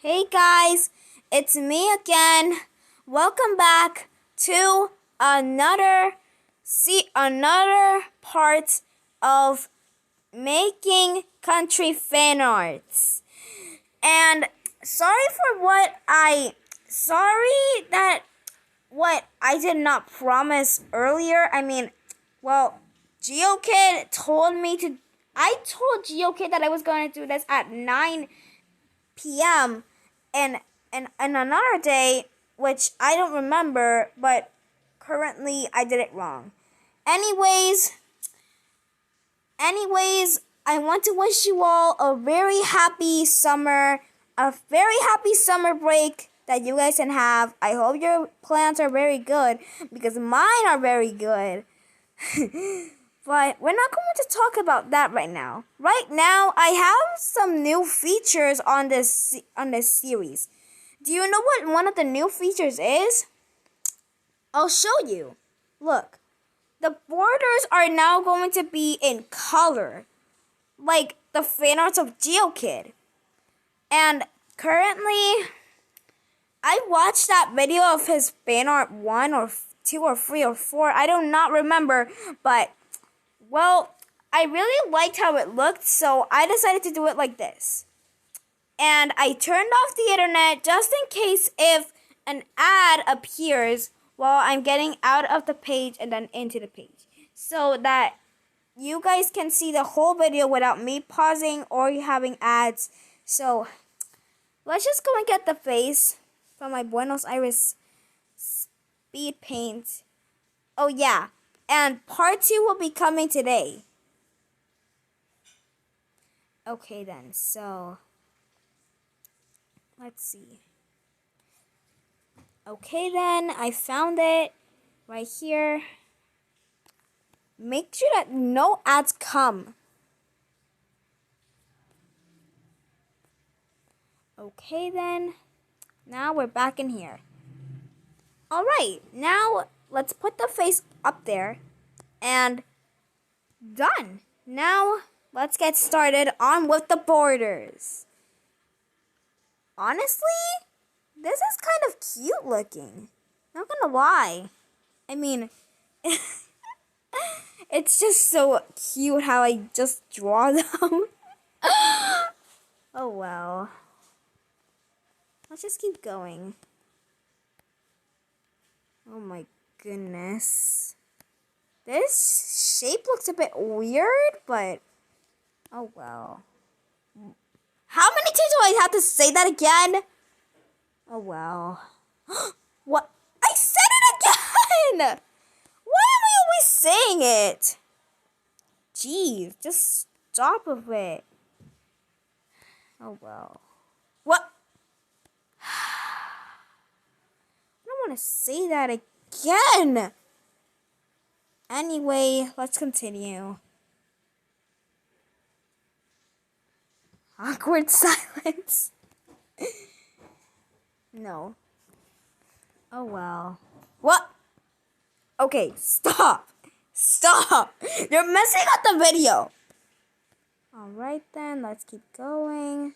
Hey guys, it's me again. Welcome back to another part of making country fan arts. And sorry that what I did not promise earlier. GeoKid told me to. I told GeoKid that I was going to do this at 9 p.m. and another day, which I don't remember, but currently I did it wrong. Anyways, I want to wish you all a very happy summer break that you guys can have. I hope your plans are very good because mine are very good. But we're not going to talk about that right now. Right now, I have some new features on this series. Do you know what one of the new features is? I'll show you. Look, the borders are now going to be in color, like the fan arts of GeoKid. And currently, I watched that video of his fan art 1 or 2 or 3 or 4. I do not remember, but well, I really liked how it looked, so I decided to do it like this. And I turned off the internet just in case if an ad appears while I'm getting out of the page and then into the page, so that you guys can see the whole video without me pausing or having ads. So let's just go and get the face from my Buenos Aires speed paint. Oh yeah. And part 2 will be coming today. Okay then, so let's see. Okay then, I found it right here. Make sure that no ads come. Okay then, now we're back in here. Alright, now let's put the face up there, and done. Now, let's get started on with the borders. Honestly, this is kind of cute looking. Not gonna lie. I mean, it's just so cute how I just draw them. Oh well. Let's just keep going. Oh my goodness. This shape looks a bit weird, but oh well. How many times do I have to say that again? Oh well. What? I said it again! Why am I always saying it? Jeez, just stop with it. Oh well. What? I don't want to say that again. Anyway, let's continue. Awkward silence. No. Oh well. What? Okay, stop. Stop. You're messing up the video. Alright then, let's keep going.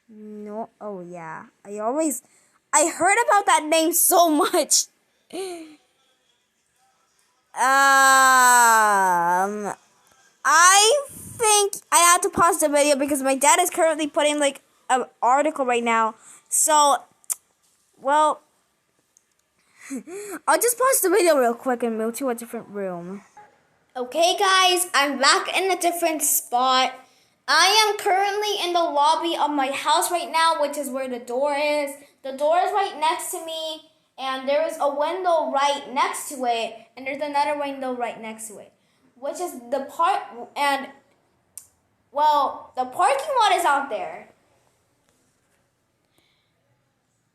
No. Oh yeah. I heard about that name so much. I think I had to pause the video because my dad is currently putting like an article right now. So, well, I'll just pause the video real quick and move to a different room. Okay guys, I'm back in a different spot. I am currently in the lobby of my house right now, which is where the door is. The door is right next to me, and there is a window right next to it, and there's another window right next to it, which is the part, and, well, the parking lot is out there.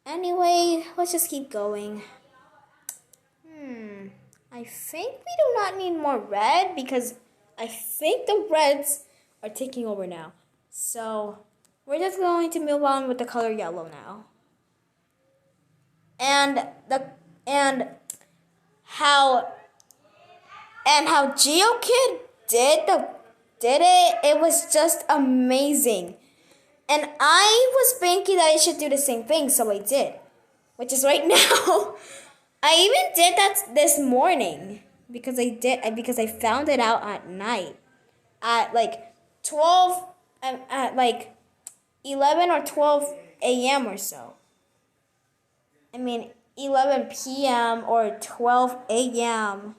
Anyway, let's just keep going. I think we do not need more red because I think the reds are taking over now. So we're just going to move on with the color yellow now. And how GeoKid did it was just amazing. And I was thinking that I should do the same thing, so I did. Which is right now. I even did that this morning. Because I found it out at night. At like 12, at like 11 or 12 a.m. or so. 11 p.m. or 12 a.m.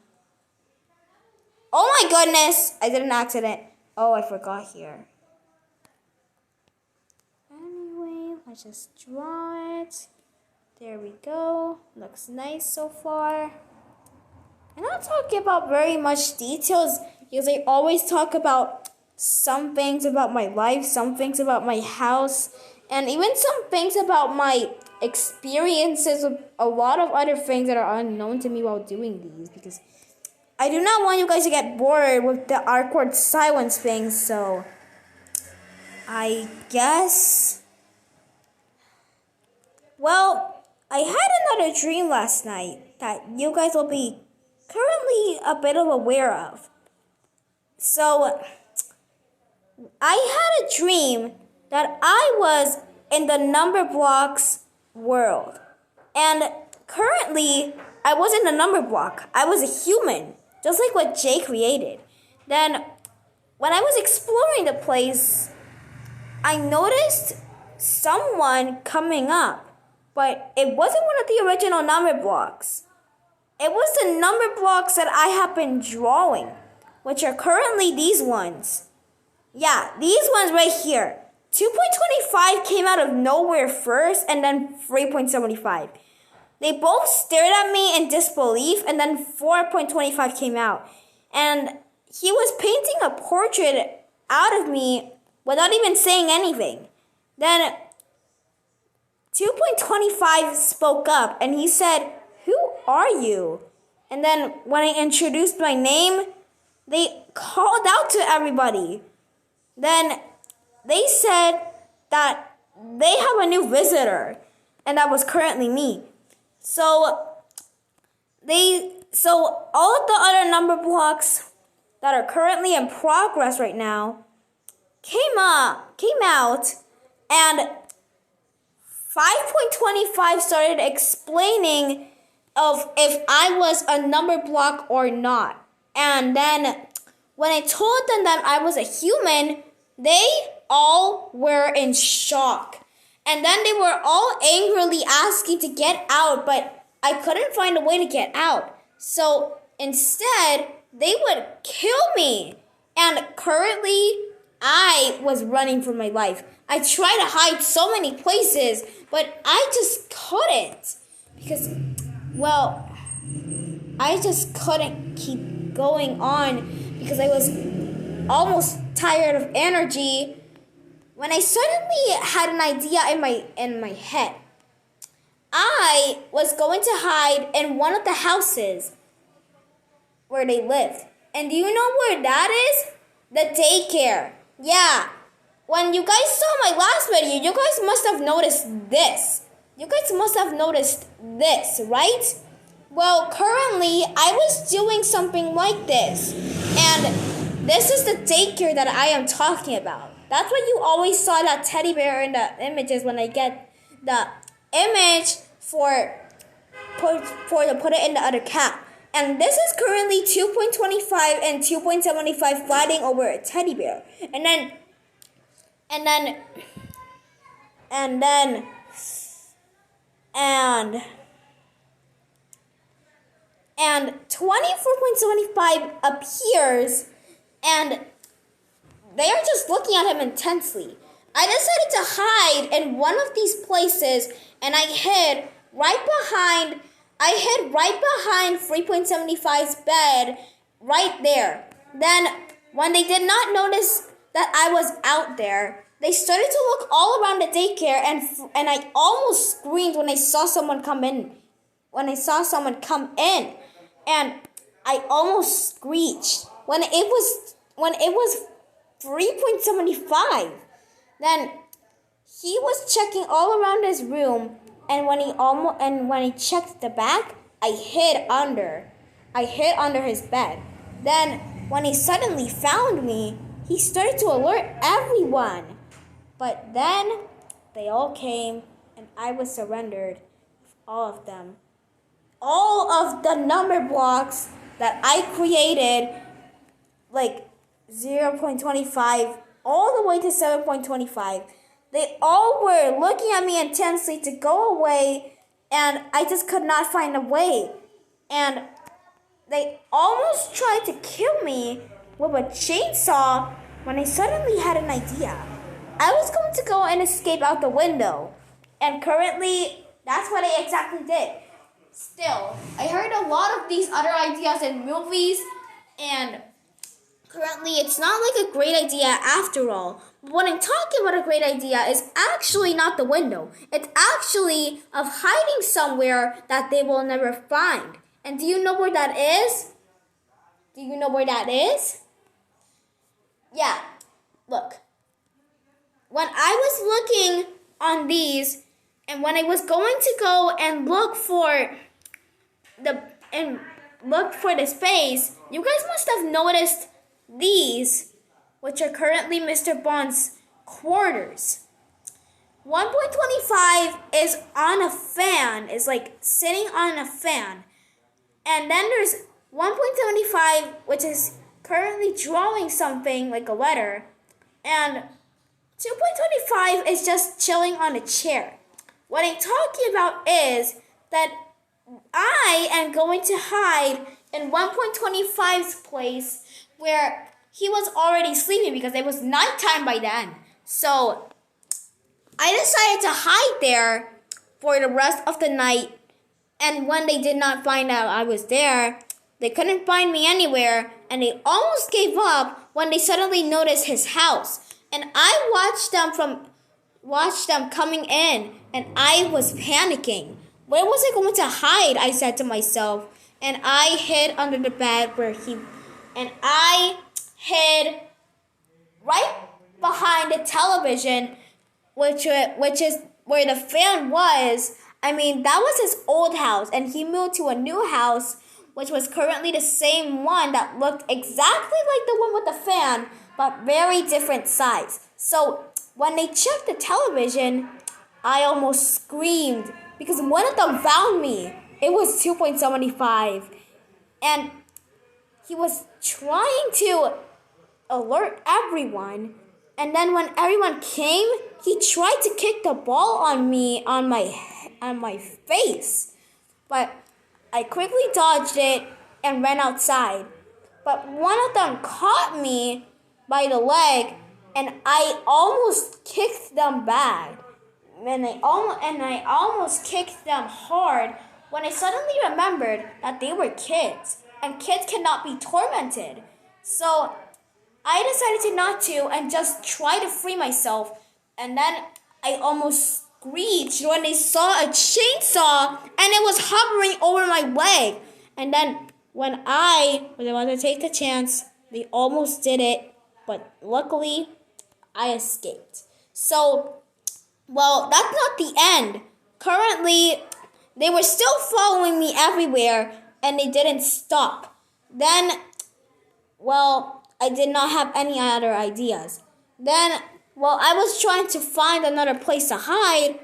Oh my goodness! I did an accident. Oh, I forgot here. Anyway, let's just draw it. There we go. Looks nice so far. I'm not talking about very much details because I always talk about some things about my life, some things about my house, and even some things about my experiences with a lot of other things that are unknown to me while doing these, because I do not want you guys to get bored with the awkward silence thing. So I guess, well, I had another dream last night that you guys will be currently a bit of aware of. So I had a dream that I was in the number blocks world. And currently, I wasn't a number block. I was a human, just like what Jay created. Then, when I was exploring the place, I noticed someone coming up. But it wasn't one of the original number blocks. It was the number blocks that I have been drawing, which are currently these ones. Yeah, these ones right here. 2.25 came out of nowhere first, and then 3.75. They both stared at me in disbelief, and then 4.25 came out. And he was painting a portrait out of me without even saying anything. Then 2.25 spoke up, and he said, "Who are you?" And then when I introduced my name, they called out to everybody. Then they said that they have a new visitor, and that was currently me. So all of the other number blocks that are currently in progress right now came out, and 5.25 started explaining of if I was a number block or not. And then when I told them that I was a human, they all were in shock. And then they were all angrily asking to get out, but I couldn't find a way to get out. So instead, they would kill me. And currently, I was running for my life. I tried to hide so many places, but I just couldn't. Because, well, I just couldn't keep going on because I was almost tired of energy when I suddenly had an idea in my head. I was going to hide in one of the houses where they lived. And do you know where that is? The daycare. Yeah. When you guys saw my last video, you guys must have noticed this. You guys must have noticed this, right? Well, currently, I was doing something like this. And this is the daycare that I am talking about. That's why you always saw that teddy bear in the images when I get the image to put it in the other cap. And this is currently 2.25 and 2.75 fighting over a teddy bear. And And 24.75 appears, and they are just looking at him intensely. I decided to hide in one of these places, and I hid right behind 3.75's bed, right there. Then, when they did not notice that I was out there, they started to look all around the daycare, and I almost screamed when I saw someone come in. And I almost screeched when it was 3.75. Then he was checking all around his room, and when he checked the back, I hid under his bed. Then when he suddenly found me, he started to alert everyone. But then they all came and I was surrendered. All of them. All of the number blocks that I created, like 0.25 all the way to 7.25. They all were looking at me intensely to go away, and I just could not find a way. And they almost tried to kill me with a chainsaw when I suddenly had an idea. I was going to go and escape out the window. And currently, that's what I exactly did. Still, I heard a lot of these other ideas in movies, and currently it's not like a great idea after all. What I'm talking about a great idea is actually not the window. It's actually of hiding somewhere that they will never find. And do you know where that is? Do you know where that is? Yeah, look. When I was looking on these, and when I was going to go and look for the space, you guys must have noticed these, which are currently Mr. Bond's quarters. 1.25 is on a fan, is like sitting on a fan. And then there's 1.75, which is currently drawing something like a letter. And 2.25 is just chilling on a chair. What I'm talking about is that I am going to hide in 1.25's place where he was already sleeping because it was nighttime by then. So I decided to hide there for the rest of the night. And when they did not find out I was there, they couldn't find me anywhere, and they almost gave up when they suddenly noticed his house. And I watched them coming in, and I was panicking. Where was I going to hide? I said to myself, and I hid under the bed and I hid right behind the television, which is where the fan was. I mean, that was his old house, and he moved to a new house, which was currently the same one that looked exactly like the one with the fan, but very different size. So when they checked the television, I almost screamed because one of them found me. It was 2.75, and he was trying to alert everyone. And then when everyone came, he tried to kick the ball on me on my face. But I quickly dodged it and ran outside. But one of them caught me by the leg, and I almost kicked them bad. And I almost kicked them hard when I suddenly remembered that they were kids, and kids cannot be tormented. So I decided not to and just try to free myself. And then I almost screeched when they saw a chainsaw and it was hovering over my leg. And then when I was about to take the chance, they almost did it, but luckily I escaped. So, well, that's not the end. Currently, they were still following me everywhere and they didn't stop. Then, well, I did not have any other ideas. Then, while I was trying to find another place to hide,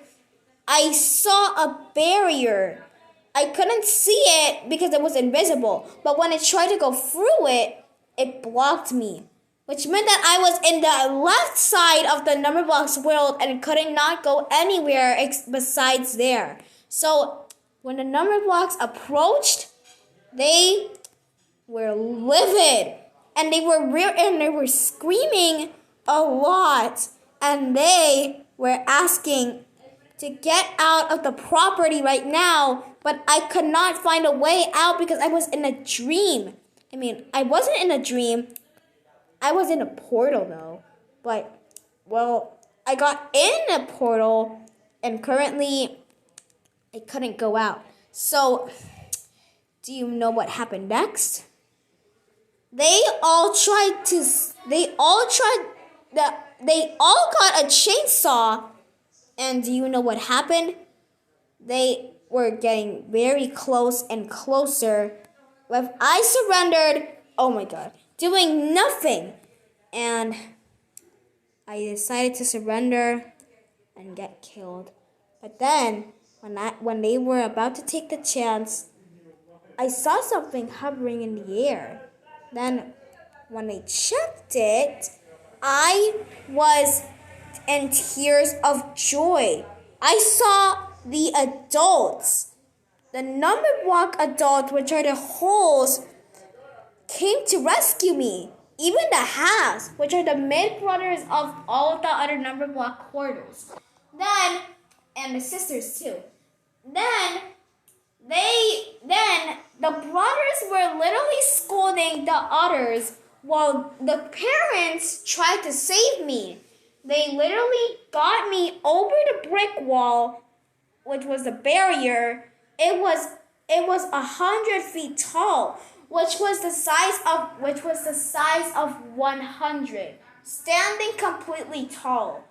I saw a barrier. I couldn't see it because it was invisible, but when I tried to go through it, it blocked me, which meant that I was in the left side of the number blocks world and could not go anywhere besides there. So when the number blocks approached, they were livid, and they were screaming a lot, and they were asking to get out of the property right now, but I could not find a way out because I was in a dream. I mean, I wasn't in a dream. I was in a portal though. But, well, I got in a portal and currently I couldn't go out. So, do you know what happened next? They all got a chainsaw. And do you know what happened? They were getting very close and closer. If I surrendered, oh my god, doing nothing. And I decided to surrender and get killed. But then, when they were about to take the chance, I saw something hovering in the air. Then, when they checked it, I was in tears of joy. I saw the adults, the number block adults, which are the holes, came to rescue me. Even the halves, which are the mid brothers of all the other number block quarters. Then, and the sisters too. Then the brothers were literally scolding the others while the parents tried to save me. They literally got me over the brick wall, which was a barrier. It was 100 feet tall, which was the size of 100, standing completely tall.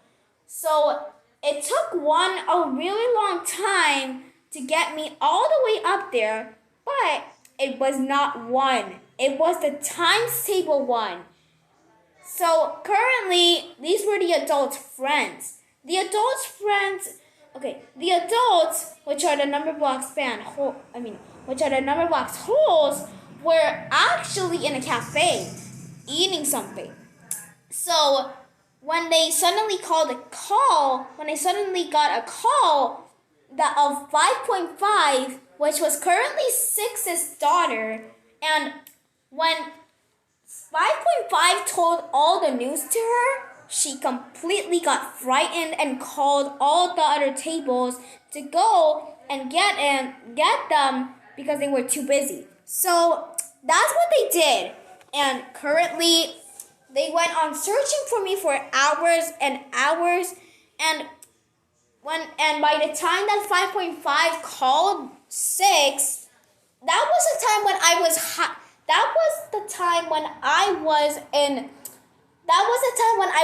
So it took a really long time to get me all the way up there, but it was not one. It was the times table one. So currently, these were the adults' friends. The adults' which are the number blocks holes, were actually in a cafe, eating something. So when they suddenly got a call of 5.5, which was currently 6's daughter, and when 5.5 told all the news to her, she completely got frightened and called all the other tables to go and get them because they were too busy. So that's what they did. And currently, they went on searching for me for hours and hours. And by the time that 5.5 called 6, that was the time when I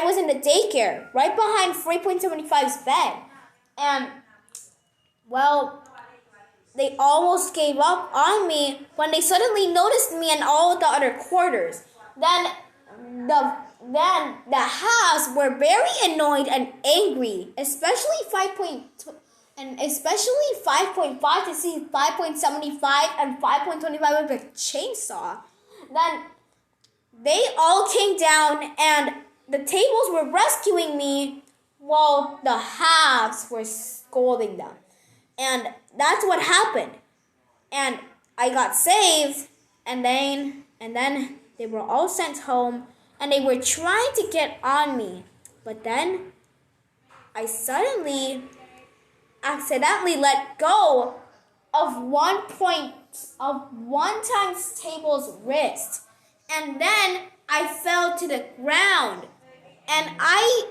was in the daycare, right behind 3.75's bed. And, well, they almost gave up on me when they suddenly noticed me in all the other quarters. Then the halves were very annoyed and angry, especially 5.5 to see 5.75 and 5.25 with a chainsaw. Then they all came down and the tables were rescuing me while the halves were scolding them. And that's what happened. And I got saved, and then they were all sent home, and they were trying to get on me. But then I suddenly accidentally let go of one times table's wrist. And then I fell to the ground. And I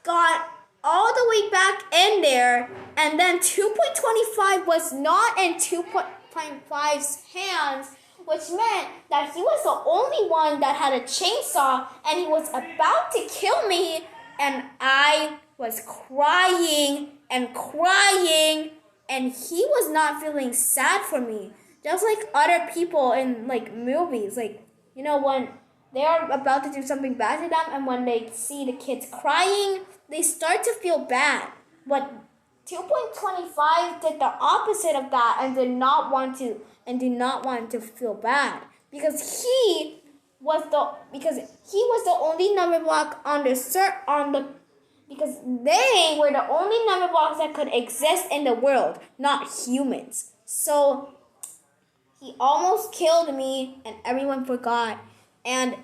got all the way back in there. And then 2.25 was not in 2.5's hands, which meant that he was the only one that had a chainsaw, and he was about to kill me. And I was crying, and he was not feeling sad for me. Just like other people in movies, when they are about to do something bad to them, and when they see the kids crying, they start to feel bad. But 2.25 did the opposite of that and did not want to feel bad because he was the only number block because they were the only number blocks that could exist in the world, not humans. So he almost killed me and everyone forgot. And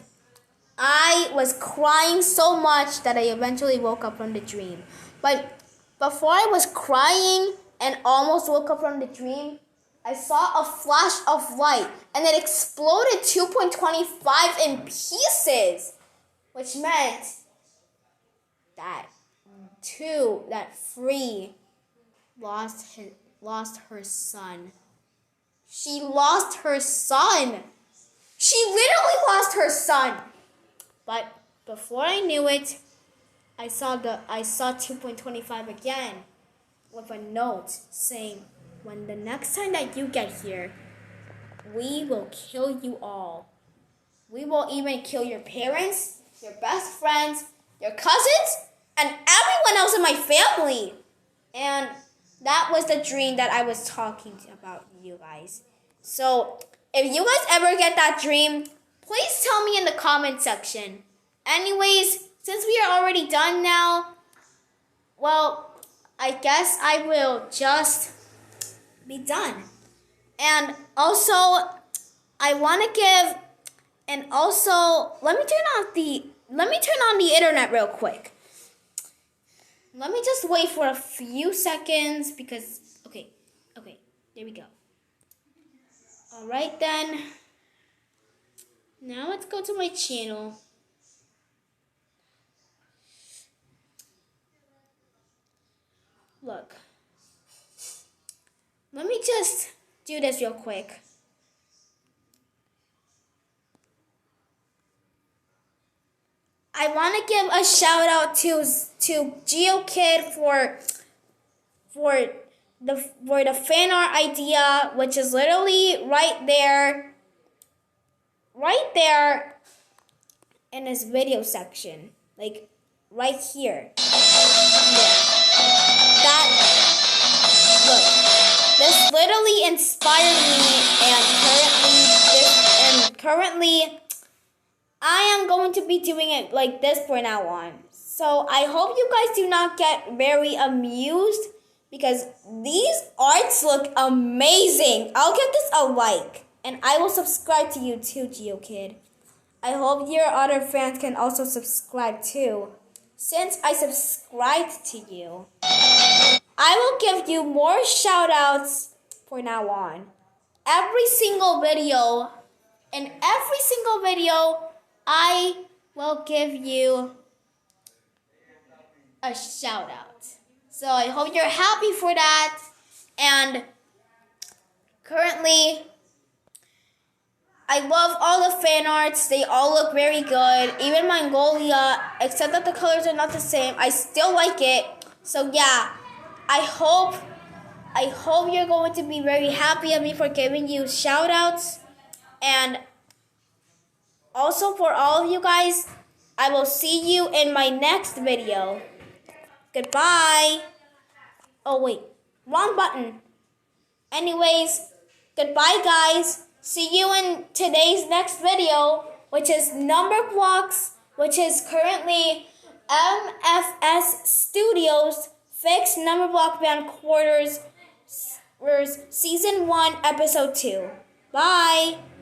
I was crying so much that I eventually woke up from the dream. But before I was crying and almost woke up from the dream, I saw a flash of light and it exploded 2.25 in pieces, which meant that Free lost her son. She lost her son. She literally lost her son. But before I knew it, I saw 2.25 again with a note saying, when the next time that you get here, we will kill you all. We will even kill your parents, your best friends, your cousins, and everyone else in my family. And that was the dream that I was talking about, you guys. So if you guys ever get that dream, please tell me in the comment section. Anyways, since we are already done now, well, I guess I will just be done. And also, I want to give, and also, let me turn on the internet real quick. Let me just wait for a few seconds because, okay, there we go. All right then. Now let's go to my channel. Look. Let me just do this real quick. I want to give a shout out to GeoKid for the fan art idea, which is literally right there in this video section, like right here. Yeah. That, look, this literally inspired me, and currently I am going to be doing it like this from now on. So I hope you guys do not get very amused because these arts look amazing. I'll give this a like, and I will subscribe to you too, GeoKid. I hope your other fans can also subscribe too. Since I subscribed to you, I will give you more shout outs from now on. Every single video, I will give you a shout out. So I hope you're happy for that. And currently, I love all the fan arts. They all look very good. Even Mongolia, except that the colors are not the same. I still like it. So yeah, I hope you're going to be very happy of me for giving you shout outs. And also for all of you guys, I will see you in my next video. Goodbye. Oh wait, wrong button. Anyways, goodbye guys. See you in today's next video, which is Number Blocks, which is currently MFS Studios Fixed Number Block Band Quarters Season 1, Episode 2. Bye.